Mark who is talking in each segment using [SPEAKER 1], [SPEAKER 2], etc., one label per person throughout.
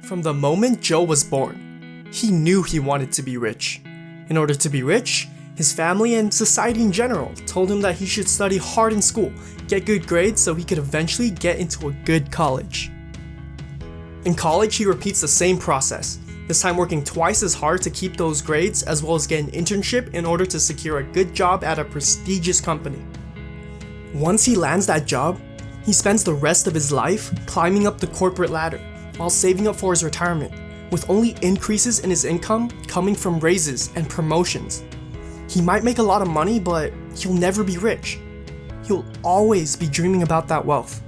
[SPEAKER 1] From the moment Joe was born, he knew he wanted to be rich. In order to be rich, his family and society in general told him that he should study hard in school, get good grades so he could eventually get into a good college. In college, he repeats the same process, this time working twice as hard to keep those grades as well as get an internship in order to secure a good job at a prestigious company. Once he lands that job, he spends the rest of his life climbing up the corporate ladder while saving up for his retirement, with only increases in his income coming from raises and promotions. He might make a lot of money, but he'll never be rich. He'll always be dreaming about that wealth.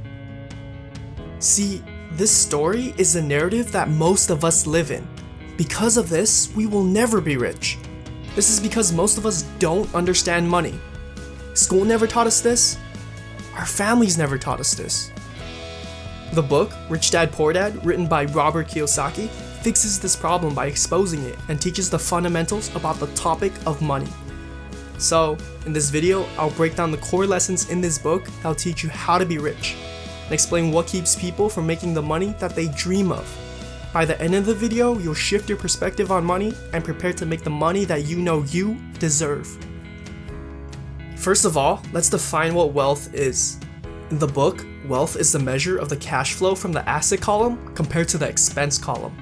[SPEAKER 1] See, this story is the narrative that most of us live in. Because of this, we will never be rich. This is because most of us don't understand money. School never taught us this. Our families never taught us this. The book, Rich Dad Poor Dad, written by Robert Kiyosaki, fixes this problem by exposing it and teaches the fundamentals about the topic of money. So, in this video, I'll break down the core lessons in this book that'll teach you how to be rich, and explain what keeps people from making the money that they dream of. By the end of the video, you'll shift your perspective on money and prepare to make the money that you know you deserve. First of all, let's define what wealth is. In the book, wealth is the measure of the cash flow from the asset column compared to the expense column.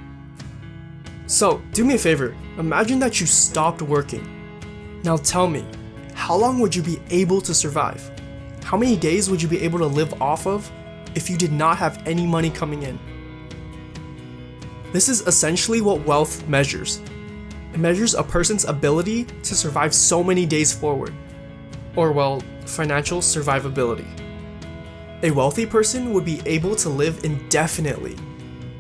[SPEAKER 1] So, do me a favor, imagine that you stopped working. Now tell me, how long would you be able to survive? How many days would you be able to live off of if you did not have any money coming in? This is essentially what wealth measures. It measures a person's ability to survive so many days forward, or well, financial survivability. A wealthy person would be able to live indefinitely.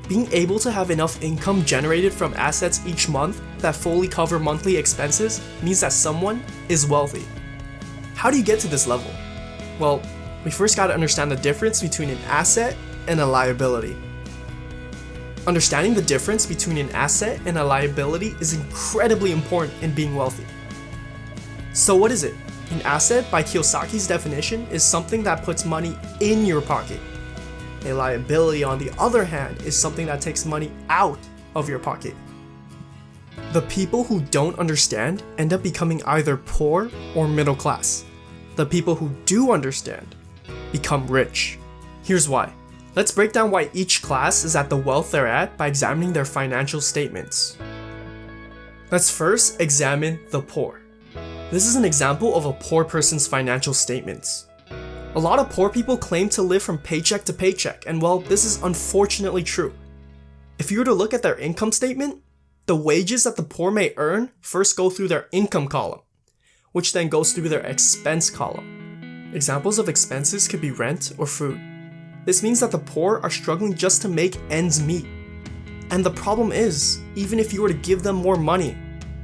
[SPEAKER 1] Being able to have enough income generated from assets each month that fully cover monthly expenses means that someone is wealthy. How do you get to this level? Well, we first gotta understand the difference between an asset and a liability. Understanding the difference between an asset and a liability is incredibly important in being wealthy. So what is it? An asset, by Kiyosaki's definition, is something that puts money in your pocket. A liability, on the other hand, is something that takes money out of your pocket. The people who don't understand end up becoming either poor or middle class. The people who do understand become rich. Here's why. Let's break down why each class is at the wealth they're at by examining their financial statements. Let's first examine the poor. This is an example of a poor person's financial statements. A lot of poor people claim to live from paycheck to paycheck, and well, this is unfortunately true. If you were to look at their income statement, the wages that the poor may earn first go through their income column, which then goes through their expense column. Examples of expenses could be rent or food. This means that the poor are struggling just to make ends meet. And the problem is, even if you were to give them more money,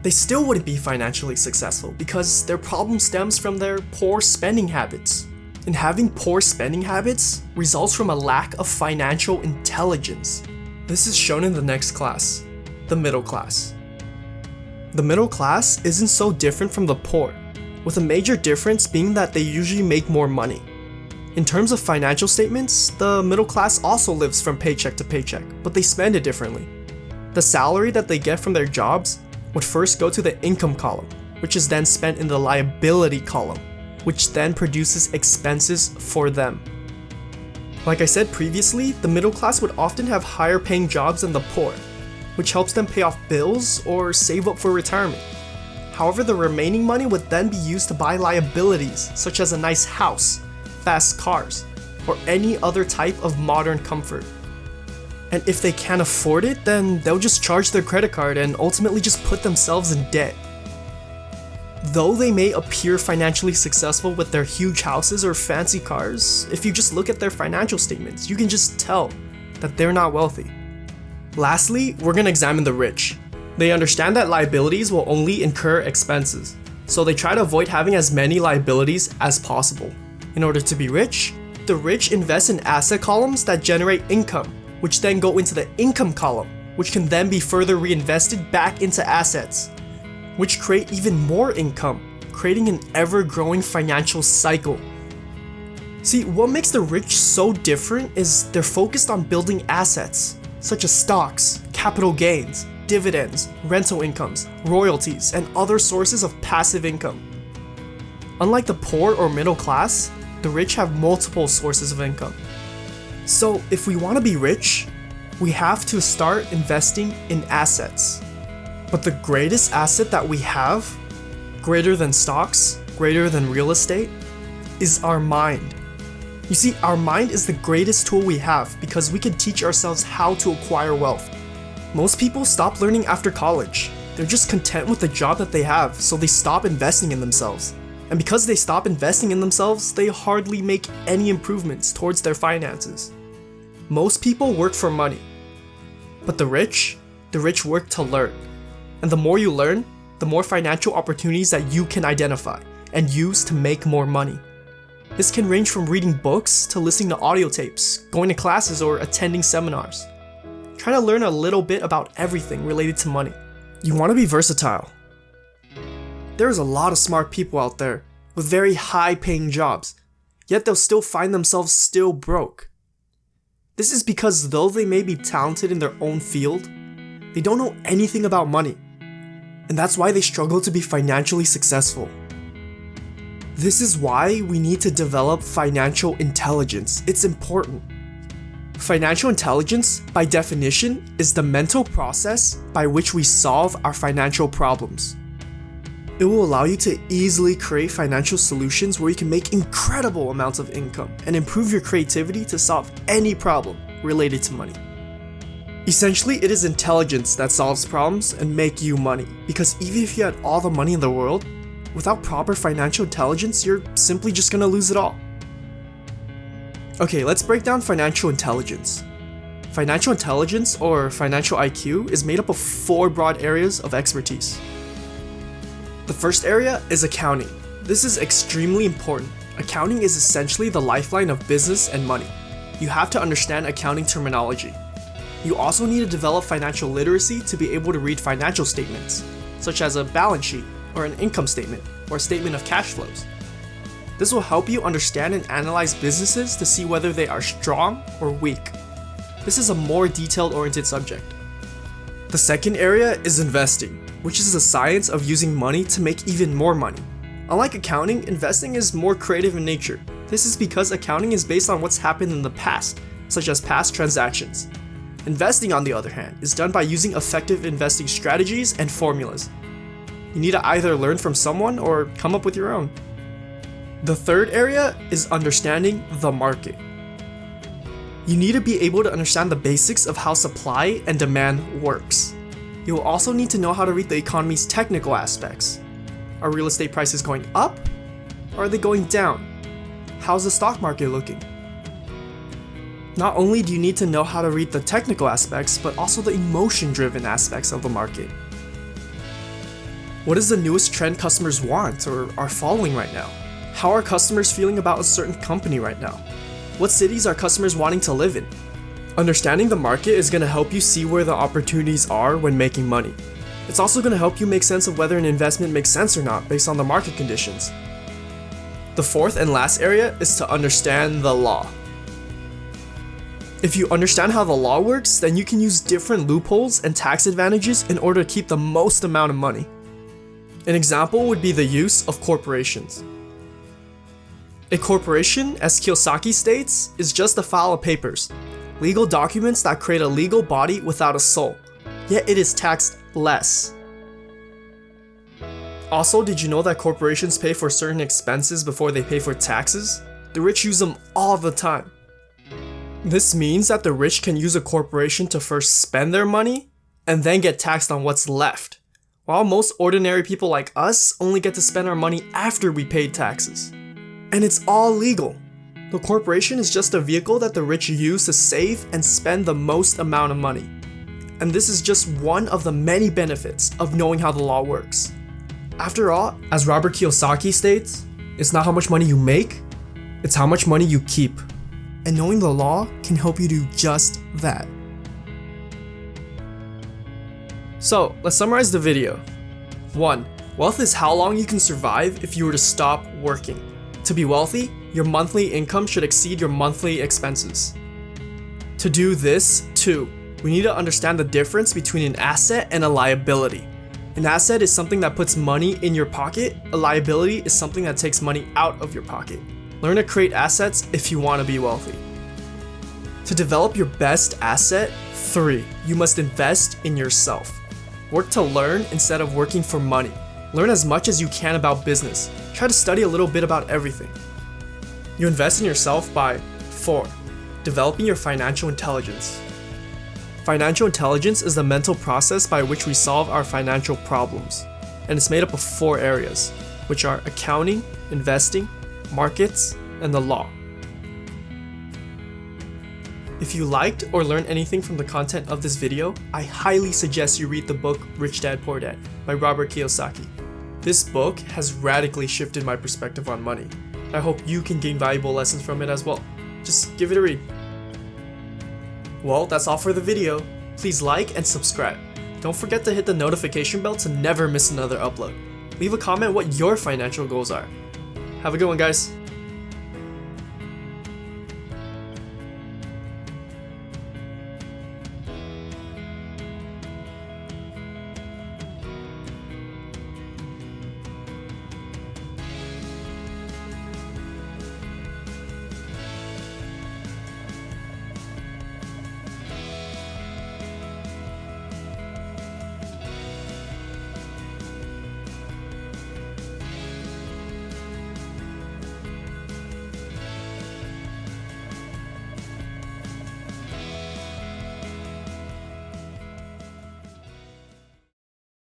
[SPEAKER 1] they still wouldn't be financially successful because their problem stems from their poor spending habits. And having poor spending habits results from a lack of financial intelligence. This is shown in the next class, the middle class. The middle class isn't so different from the poor, with a major difference being that they usually make more money. In terms of financial statements, the middle class also lives from paycheck to paycheck, but they spend it differently. The salary that they get from their jobs would first go to the income column, which is then spent in the liability column, which then produces expenses for them. Like I said previously, the middle class would often have higher paying jobs than the poor, which helps them pay off bills or save up for retirement. However, the remaining money would then be used to buy liabilities such as a nice house, fast cars, or any other type of modern comfort. And if they can't afford it, then they'll just charge their credit card and ultimately just put themselves in debt. Though they may appear financially successful with their huge houses or fancy cars, if you just look at their financial statements, you can just tell that they're not wealthy. Lastly, we're gonna examine the rich. They understand that liabilities will only incur expenses, so they try to avoid having as many liabilities as possible. In order to be rich, the rich invest in asset columns that generate income, which then go into the income column, which can then be further reinvested back into assets, which create even more income, creating an ever-growing financial cycle. See, what makes the rich so different is they're focused on building assets, such as stocks, capital gains, dividends, rental incomes, royalties, and other sources of passive income. Unlike the poor or middle class, the rich have multiple sources of income. So if we want to be rich, we have to start investing in assets. But the greatest asset that we have, greater than stocks, greater than real estate, is our mind. You see, our mind is the greatest tool we have because we can teach ourselves how to acquire wealth. Most people stop learning after college. They're just content with the job that they have, so they stop investing in themselves. And because they stop investing in themselves, they hardly make any improvements towards their finances. Most people work for money. But the rich work to learn. And the more you learn, the more financial opportunities that you can identify and use to make more money. This can range from reading books to listening to audio tapes, going to classes, or attending seminars. Try to learn a little bit about everything related to money. You want to be versatile. There's a lot of smart people out there with very high-paying jobs, yet they'll still find themselves still broke. This is because though they may be talented in their own field, they don't know anything about money, and that's why they struggle to be financially successful. This is why we need to develop financial intelligence. It's important. Financial intelligence, by definition, is the mental process by which we solve our financial problems. It will allow you to easily create financial solutions where you can make incredible amounts of income and improve your creativity to solve any problem related to money. Essentially, it is intelligence that solves problems and make you money, because even if you had all the money in the world, without proper financial intelligence, you're simply just gonna lose it all. Okay, let's break down financial intelligence. Financial intelligence, or financial IQ, is made up of 4 broad areas of expertise. The first area is accounting. This is extremely important. Accounting is essentially the lifeline of business and money. You have to understand accounting terminology. You also need to develop financial literacy to be able to read financial statements, such as a balance sheet, or an income statement, or a statement of cash flows. This will help you understand and analyze businesses to see whether they are strong or weak. This is a more detailed-oriented subject. The second area is investing, which is the science of using money to make even more money. Unlike accounting, investing is more creative in nature. This is because accounting is based on what's happened in the past, such as past transactions. Investing, on the other hand, is done by using effective investing strategies and formulas. You need to either learn from someone or come up with your own. The third area is understanding the market. You need to be able to understand the basics of how supply and demand works. You will also need to know how to read the economy's technical aspects. Are real estate prices going up? Or are they going down? How's the stock market looking? Not only do you need to know how to read the technical aspects, but also the emotion-driven aspects of the market. What is the newest trend customers want or are following right now? How are customers feeling about a certain company right now? What cities are customers wanting to live in? Understanding the market is going to help you see where the opportunities are when making money. It's also going to help you make sense of whether an investment makes sense or not based on the market conditions. The fourth and last area is to understand the law. If you understand how the law works, then you can use different loopholes and tax advantages in order to keep the most amount of money. An example would be the use of corporations. A corporation, as Kiyosaki states, is just a file of papers, legal documents that create a legal body without a soul, yet it is taxed less. Also, did you know that corporations pay for certain expenses before they pay for taxes? The rich use them all the time. This means that the rich can use a corporation to first spend their money and then get taxed on what's left, while most ordinary people like us only get to spend our money after we paid taxes. And it's all legal. The corporation is just a vehicle that the rich use to save and spend the most amount of money. And this is just one of the many benefits of knowing how the law works. After all, as Robert Kiyosaki states, it's not how much money you make, it's how much money you keep. And knowing the law can help you do just that. So, let's summarize the video. 1. Wealth is how long you can survive if you were to stop working. To be wealthy, your monthly income should exceed your monthly expenses. To do this, 2. We need to understand the difference between an asset and a liability. An asset is something that puts money in your pocket. A liability is something that takes money out of your pocket. Learn to create assets if you want to be wealthy. To develop your best asset, 3. You must invest in yourself. Work to learn instead of working for money. Learn as much as you can about business. Try to study a little bit about everything. You invest in yourself by 4. Developing your financial intelligence. Financial intelligence is the mental process by which we solve our financial problems, and it's made up of 4 areas, which are accounting, investing, markets, and the law. If you liked or learned anything from the content of this video, I highly suggest you read the book Rich Dad Poor Dad by Robert Kiyosaki. This book has radically shifted my perspective on money. I hope you can gain valuable lessons from it as well. Just give it a read. Well, that's all for the video. Please like and subscribe. Don't forget to hit the notification bell to never miss another upload. Leave a comment what your financial goals are. Have a good one, guys.